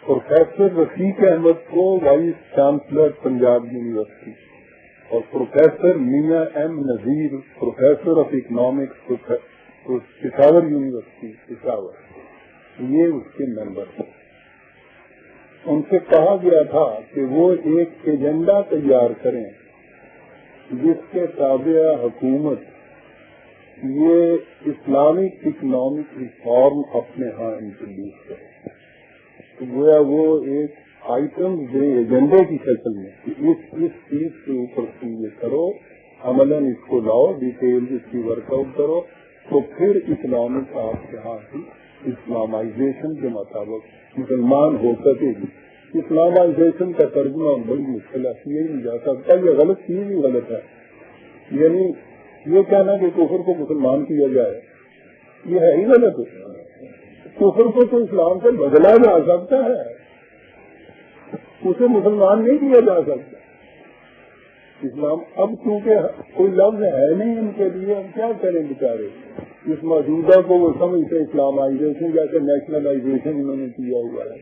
Professor Rafiq Ahmed को vice chancellor Punjab university और professor Mian M Nazir professor of economics Peshawar university Peshawar, ये उसके मेंबर थे। उनसे कहा गया था कि वो एक एजेंडा तैयार करें जिसके ताबिया हुकूमत ये इस्लामिक इकोनॉमिक रिफॉर्म अपने यहाँ इंट्रोड्यूस करे। तो गोया वो एक आइटम दे एजेंडे की शक्ल में इस चीज के ऊपर तुम ये करो, अमलन इसको लाओ, डिटेल इसकी वर्कआउट करो, तो फिर इकोनॉमिक आपके यहाँ की इस्लामाइजेशन के मुताबिक मुसलमान हो सकेगी। इस्लामाइजेशन का तर्जुमा बड़ी मुश्किल है, यही नहीं जा सकता, ये गलत चीज ही गलत है। यानी ये कहना कि कुफर को मुसलमान किया जाए, ये है ही गलत। कुफर को तो इस्लाम से बदला जा सकता है, उसे मुसलमान नहीं किया जा सकता। इस्लाम अब क्योंकि कोई लफ्ज है नहीं इनके लिए, हम क्या करें बेचारे। इस मौजूदा को वो समझते इस्लामाइजेशन, जैसे नेशनलाइजेशन इन्होंने किया हुआ है,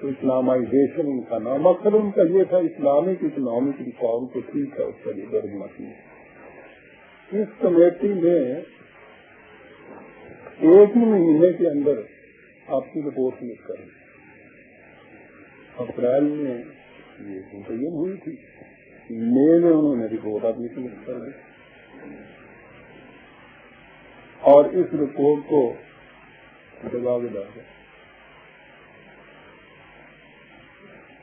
तो इस्लामाइजेशन उनका नाम। मकसद उनका ये था इस्लामिक इकोनॉमिक रिफॉर्म को ठीक है उसका भी दर्ज की। इस कमेटी में एक ही महीने के अंदर आपकी रिपोर्ट लिख करें। अप्रैल में ये मुतय्यन हुई थी, मई में उन्होंने रिपोर्ट अपनी सबमिट कर दी और इस रिपोर्ट को जवाब दिया गया।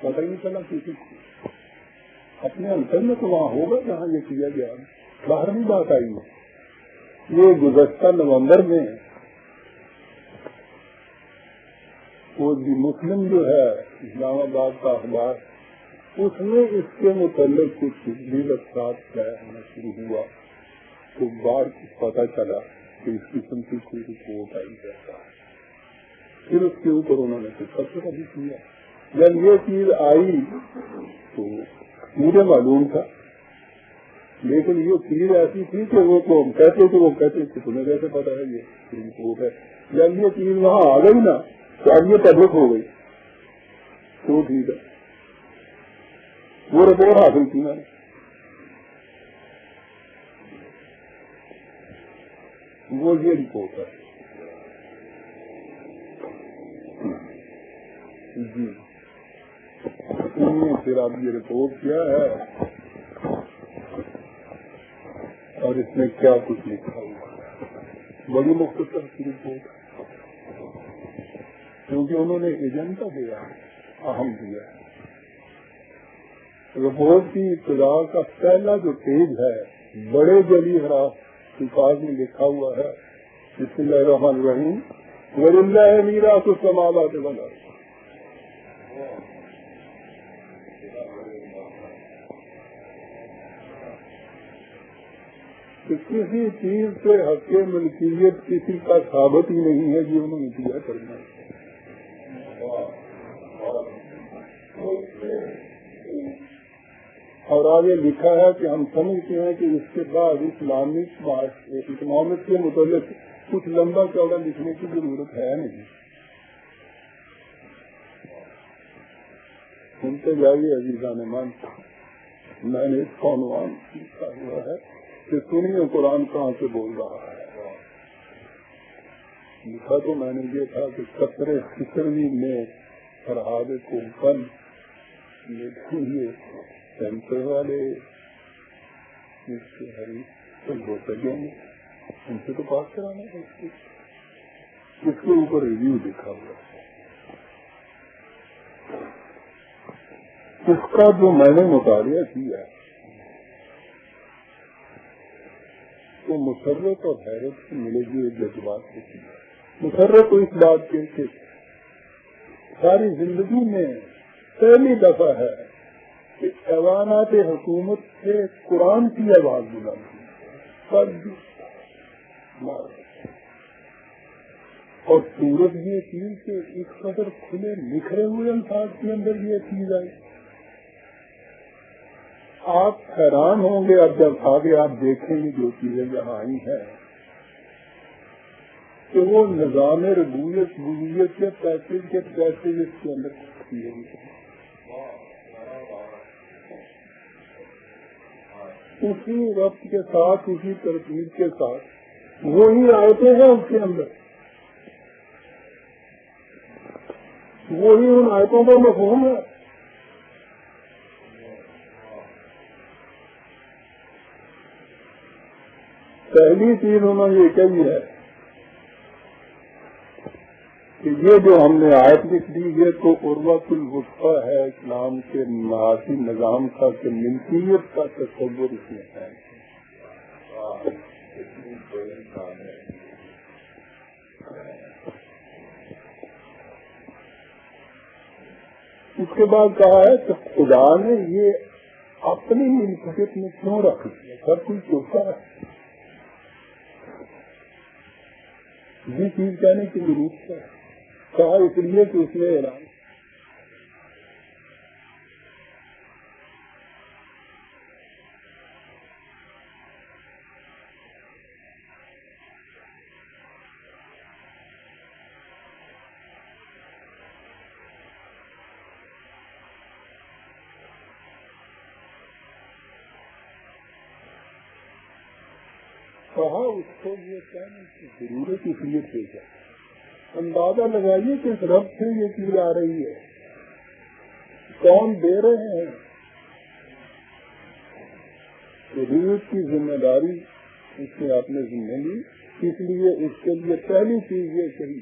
पता ही नहीं चला किसी को, अपने अंतर में तो वहाँ होगा जहाँ ये किया गया। बाहर भी बात आई है। ये गुज़श्ता नवंबर में वो मुस्लिम जो है इस्लामाबाद का अखबार, उसमें इसके मुतल्लिक कुछ भी लफ्ज़ात कहना शुरू हुआ, तो बार पता चला कि इस किस्म की कोई रिपोर्ट आई जाता है। फिर उसके ऊपर उन्होंने कुछ पत्र भी किया। जब ये चीज आई तो मुझे मालूम था, लेकिन ये चीज ऐसी थी कि वो तो हम कहते थे, वो कहते थे तुम्हें कैसे पता है ये रिपोर्ट है। जब ये चीज वहाँ आ गई ना तो अब ये पब्लिक हो गई, तो ठीक है, वो रिपोर्ट हासिल की मैंने। वो ये रिपोर्ट है जी। फिर आप ये रिपोर्ट क्या है और इसमें क्या कुछ लिखा हुआ है, बड़ी मुख्तसर की रिपोर्ट, क्योंकि उन्होंने एजेंडा दिया, अहम दिया। रिपोर्ट की इब्तिदा का पहला जो पेज है बड़े जली हरास अल्फाज में लिखा हुआ है, बिस्मिल्लाहिर्रहमानिर्रहीम वलिल्लाहि मीरासुस समावाति वल अर्ज़। किसी चीज से हक़ मिल्कियत किसी का साबित ही नहीं है, ये उन्होंने दिया करना। और आगे लिखा है कि हम समझते हैं कि इसके बाद इस्लामिक इकोनॉमिक के मुताबिक कुछ लंबा चौड़ा लिखने की जरूरत है नहीं। सुनते जाइए अजीज़ान मान, मैंने इसका अनुमान लिखा हुआ है कि सुनिए कुरान कहाँ से बोल रहा है। लिखा तो मैंने ये था कि सत्रह फिक्री में फरहाद को कल, लेकिन ये सेंटर वाले हो सकेंगे, उनसे तो पास कराना है। इसके ऊपर रिव्यू लिखा हुआ है। इसका जो मैंने मुतालिया किया तो मुसर्रत और हैरत से मिलेगी एक जज्बात से किया। मुसर्रत तो इस बात के सारी जिंदगी में पहली दफा है कि ऐवानात हुकूमत से कुरान की आवाज बुलंद और सूरत ये चीज के इस कदर खुले निखरे हुए अल्फाज के अंदर ये चीज आई। आप हैरान होंगे अब जब आगे आप देखेंगे जो चीजें यहाँ आई हैं। کہ وہ نظام ربوبیت کے پیکج اس کے اندر کیے اسی وقت کے ساتھ اسی ترتیب کے ساتھ وہی آیتیں ہیں اس کے اندر، وہی ان آیتوں کا مفہوم ہے۔ پہلی چیز انہوں نے یہ کہی ہے کہ یہ جو ہم نے آیت لکھ دی یہ تو عروۃ الوثقی ہے اسلام کے معاشی نظام کا، کہ ملکیت کا تصور اس میں ہے۔ اس کے بعد کہا ہے کہ خدا نے یہ اپنی ملکیت میں کیوں رکھ دیا، سب کچھ چوکا ہے، یہ چیز کہنے کی ضرورت ہے۔ کہا اس لیے کہ اس نے اعلان کہا اس کو یہ کہنے کی ضرورت اس لیے پیش ہے۔ اندازہ لگائیے کہ اس رب سے یہ چیز آ رہی ہے، کون دے رہے ہیں؟ ضرورت کی ذمہ داری اس نے اپنے ذمہ لی، اس لیے اس کے لیے پہلی چیز یہ کہی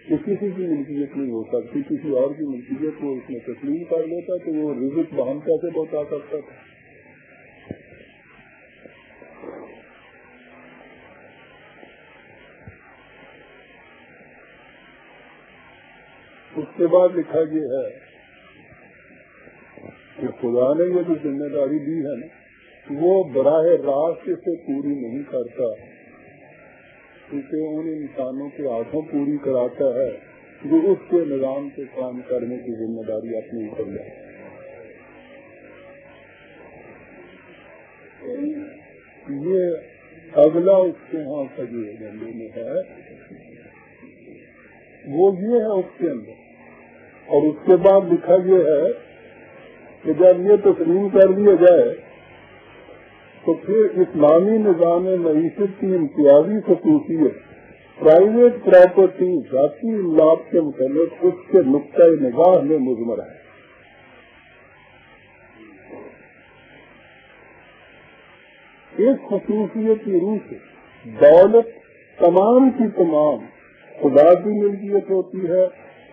کہ کسی کی ملکیت نہیں ہو سکتی، کسی اور کی ملکیت کو اس نے تسلیم کر لیتا تو وہ رزق بہن کیسے بتا سکتا تھا۔ اس کے بعد لکھا یہ ہے کہ خدا نے یہ جو ذمہ داری دی ہے نا وہ براہ راست سے پوری نہیں کرتا، کیونکہ ان انسانوں کے ہاتھوں پوری کراتا ہے جو اس کے نظام سے کام کرنے کی ذمہ داری اپنی اوپر لے۔ یہ اگلا اس کے ہاں کا جو ایجنڈے میں ہے وہ یہ ہے اس کے اندر، اور اس کے بعد لکھا یہ ہے کہ جب یہ تسلیم کر دیا جائے تو پھر اسلامی نظام معیشت کی امتیازی خصوصیت پرائیویٹ پراپرٹی ذاتی املاک کے متعلق اس کے نقطۂ نگاہ میں مضمر ہے۔ اس خصوصیت کی روح سے دولت تمام کی تمام خدا کی ملکیت ہوتی ہے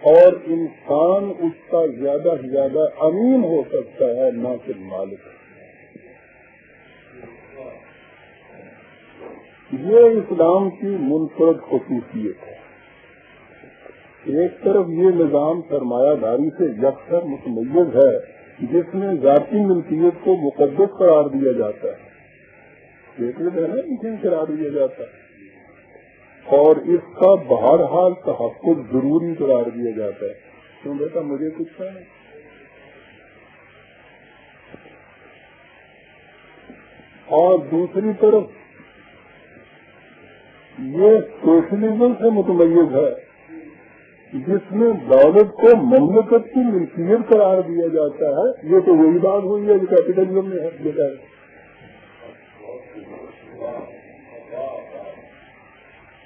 اور انسان اس کا زیادہ سے زیادہ امین ہو سکتا ہے، نہ کہ مالک۔ یہ اسلام کی منفرد خصوصیت ہے۔ ایک طرف یہ نظام سرمایہ داری سے یکسر متمیز ہے جس میں ذاتی ملکیت کو مقدس قرار دیا جاتا ہے، ایک ہے نا اسے قرار دیا جاتا ہے، اور اس کا بہرحال تحفظ ضروری قرار دیا جاتا ہے۔ کیوں بیٹا مجھے کچھ کہنا؟ اور دوسری طرف یہ سوشلزم سے متمیز ہے جس میں دولت کو مملکت کی ملکیت قرار دیا جاتا ہے۔ یہ تو وہی بات ہوئی ہے جو کیپٹلزم میں ہے۔